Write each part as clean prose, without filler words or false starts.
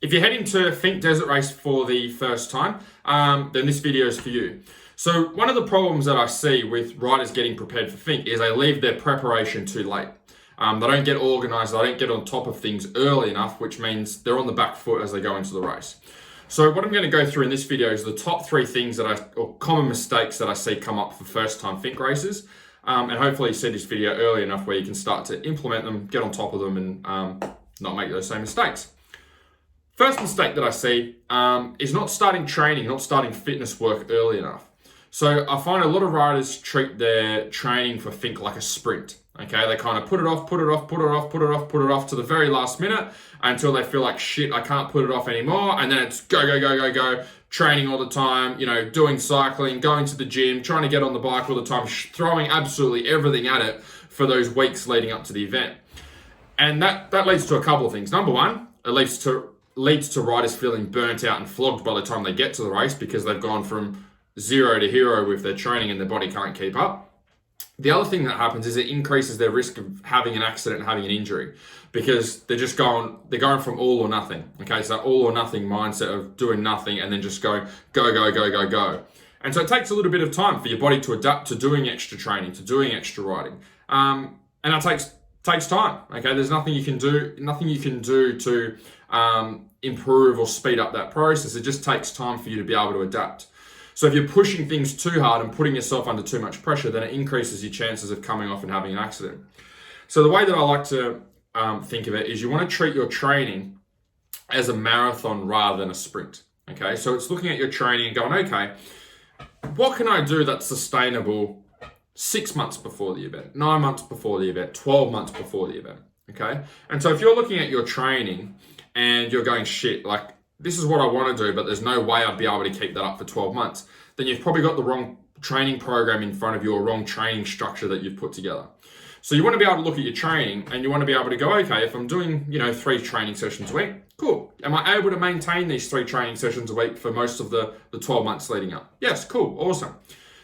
If you're heading to Finke Desert Race for the first time, then this video is for you. So one of the problems that I see with riders getting prepared for Finke is they leave their preparation too late. They don't get organised, they don't get on top of things early enough, which means they're on the back foot as they go into the race. So what I'm going to go through in this video is the top 3 things or common mistakes that I see come up for first time Finke races. And hopefully you see this video early enough where you can start to implement them, get on top of them and not make those same mistakes. First mistake that I see is not starting training, not starting fitness work early enough. So I find a lot of riders treat their training for Finke like a sprint. Okay, they kind of put it off to the very last minute until they feel like shit, I can't put it off anymore. And then it's go, training all the time, doing cycling, going to the gym, trying to get on the bike all the time, throwing absolutely everything at it for those weeks leading up to the event. And that leads to a couple of things. Number one, it leads to riders feeling burnt out and flogged by the time they get to the race because they've gone from zero to hero with their training and their body can't keep up. The other thing that happens is it increases their risk of having an accident and having an injury because they're going from all or nothing. Okay, so all or nothing mindset of doing nothing and then just go. And so it takes a little bit of time for your body to adapt to doing extra training, to doing extra riding. And that takes time. Okay, there's nothing you can do to improve or speed up that process. It just takes time for you to be able to adapt. So if you're pushing things too hard and putting yourself under too much pressure, then it increases your chances of coming off and having an accident. So the way that I like to think of it is you want to treat your training as a marathon rather than a sprint. Okay, so it's looking at your training and going, okay, what can I do that's sustainable 6 months before the event, 9 months before the event, 12 months before the event, okay? And so if you're looking at your training and you're going, shit, like, this is what I want to do, but there's no way I'd be able to keep that up for 12 months, then you've probably got the wrong training program in front of you or wrong training structure that you've put together. So you want to be able to look at your training and you want to be able to go, okay, if I'm doing, 3 training sessions a week, cool. Am I able to maintain these 3 training sessions a week for most of the 12 months leading up? Yes, cool, awesome.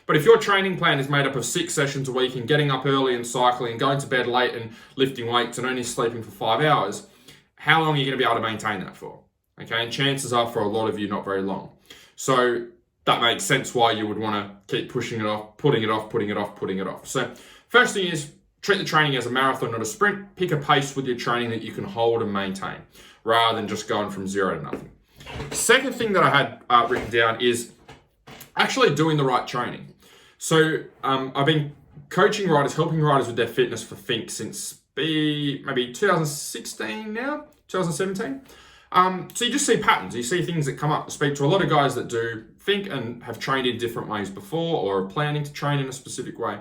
But if your training plan is made up of 6 sessions a week and getting up early and cycling and going to bed late and lifting weights and only sleeping for 5 hours, how long are you going to be able to maintain that for? Okay, and chances are for a lot of you, not very long. So that makes sense why you would want to keep pushing it off, putting it off. So first thing is treat the training as a marathon, not a sprint. Pick a pace with your training that you can hold and maintain rather than just going from 0 to nothing. Second thing that I had written down is actually doing the right training. So I've been coaching riders, helping riders with their fitness for Finke since maybe 2016 now, 2017. So you just see patterns, you see things that come up. I speak to a lot of guys that do Finke and have trained in different ways before or are planning to train in a specific way.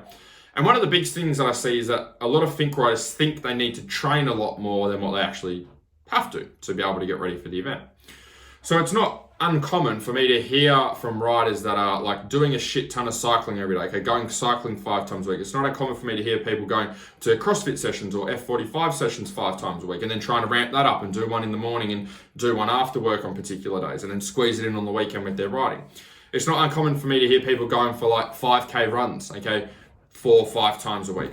And one of the big things that I see is that a lot of Finke riders think they need to train a lot more than what they actually have to be able to get ready for the event. So it's not uncommon for me to hear from riders that are like doing a shit ton of cycling every day, okay, going cycling 5 times a week. It's not uncommon for me to hear people going to CrossFit sessions or F45 sessions 5 times a week and then trying to ramp that up and do one in the morning and do one after work on particular days and then squeeze it in on the weekend with their riding. It's not uncommon for me to hear people going for like 5K runs, okay, 4 or 5 times a week.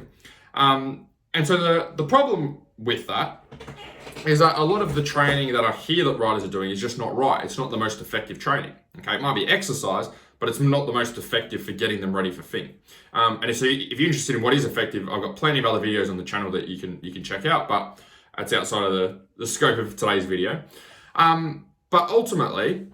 And so the problem with that is that a lot of the training that I hear that riders are doing is just not right. It's not the most effective training. Okay, it might be exercise, but it's not the most effective for getting them ready for Finke. And so if you're interested in what is effective, I've got plenty of other videos on the channel that you can check out, but that's outside of the scope of today's video. But ultimately,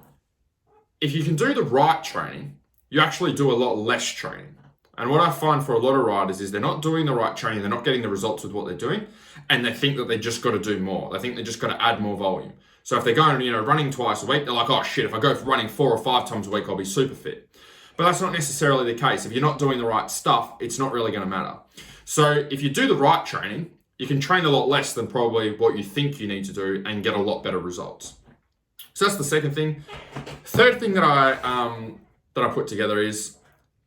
if you can do the right training, you actually do a lot less training. And what I find for a lot of riders is they're not doing the right training, they're not getting the results with what they're doing, and they think that they just got to do more. They think they just got to add more volume. So if they're going, running twice a week, they're like, oh shit, if I go for running 4 or 5 times a week, I'll be super fit. But that's not necessarily the case. If you're not doing the right stuff, it's not really going to matter. So if you do the right training, you can train a lot less than probably what you think you need to do and get a lot better results. So that's the second thing. Third thing that I put together is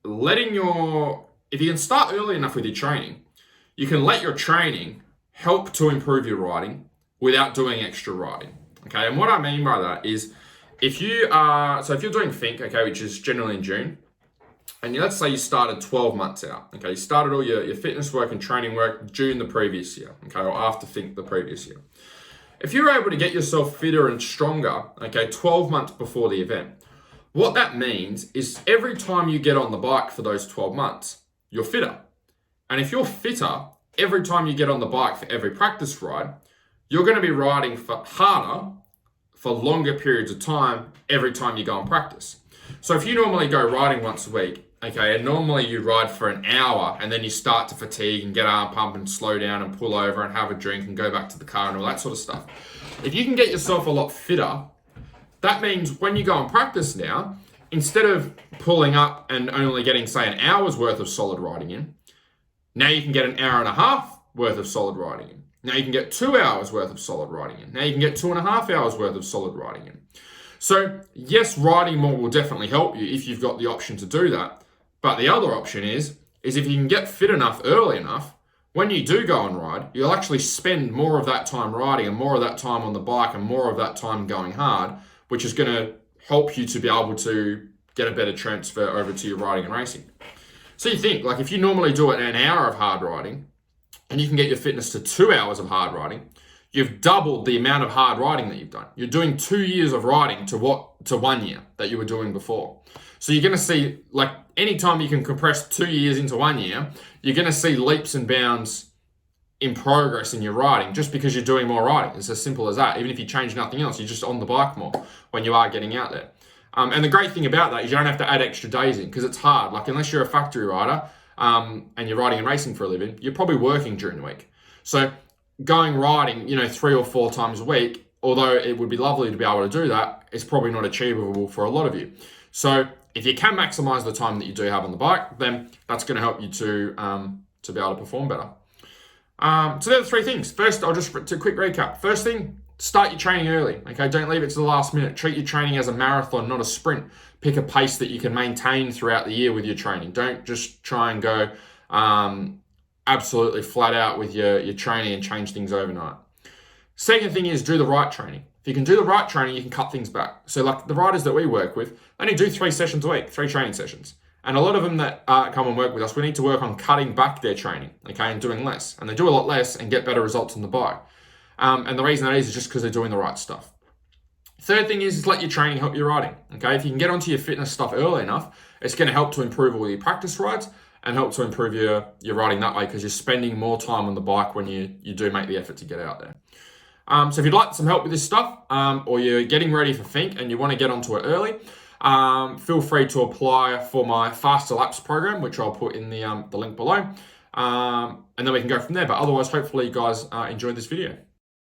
if you can start early enough with your training, you can let your training help to improve your riding without doing extra riding. Okay, and what I mean by that is if you're doing Finke, okay, which is generally in June, and let's say you started 12 months out, okay, you started all your fitness work and training work June the previous year, okay, or after Finke the previous year. if you're able to get yourself fitter and stronger, okay, 12 months before the event, what that means is every time you get on the bike for those 12 months, you're fitter. And if you're fitter, every time you get on the bike for every practice ride, you're going to be riding for harder for longer periods of time every time you go and practice. So if you normally go riding once a week, okay, and normally you ride for an hour and then you start to fatigue and get arm pump and slow down and pull over and have a drink and go back to the car and all that sort of stuff. If you can get yourself a lot fitter, that means when you go and practice now, instead of pulling up and only getting, say, an hour's worth of solid riding in, now you can get an hour and a half worth of solid riding in. Now you can get 2 hours worth of solid riding in. Now you can get 2.5 hours worth of solid riding in. So yes, riding more will definitely help you if you've got the option to do that. But the other option is if you can get fit enough early enough, when you do go and ride, you'll actually spend more of that time riding and more of that time on the bike and more of that time going hard, which is going to help you to be able to get a better transfer over to your riding and racing. So you think, like if you normally do it in an hour of hard riding and you can get your fitness to 2 hours of hard riding, you've doubled the amount of hard riding that you've done. You're doing 2 years of riding to 1 year that you were doing before. So you're going to see, like anytime you can compress 2 years into 1 year, you're going to see leaps and bounds in progress in your riding just because you're doing more riding. It's as simple as that. Even if you change nothing else, you're just on the bike more when you are getting out there. And the great thing about that is you don't have to add extra days in because it's hard. Like unless you're a factory rider and you're riding and racing for a living, you're probably working during the week. So going riding, 3 or 4 times a week, although it would be lovely to be able to do that, it's probably not achievable for a lot of you. So if you can maximize the time that you do have on the bike, then that's going to help you to be able to perform better. So there are 3 things. First, I'll just do a quick recap. First thing, start your training early. Okay, don't leave it to the last minute. Treat your training as a marathon, not a sprint. Pick a pace that you can maintain throughout the year with your training. Don't just try and go absolutely flat out with your training and change things overnight. Second thing is do the right training. If you can do the right training, you can cut things back. So like the riders that we work with, they only do 3 sessions a week, 3 training sessions. And a lot of them that come and work with us, we need to work on cutting back their training, okay, and doing less. And they do a lot less and get better results on the bike. And the reason that is just because they're doing the right stuff. Third thing is let your training help your riding, okay? If you can get onto your fitness stuff early enough, it's going to help to improve all your practice rides and help to improve your riding that way because you're spending more time on the bike when you do make the effort to get out there. So if you'd like some help with this stuff or you're getting ready for Finke and you want to get onto it early, feel free to apply for my Faster Laps program, which I'll put in the link below. And then we can go from there. But otherwise, hopefully you guys enjoyed this video.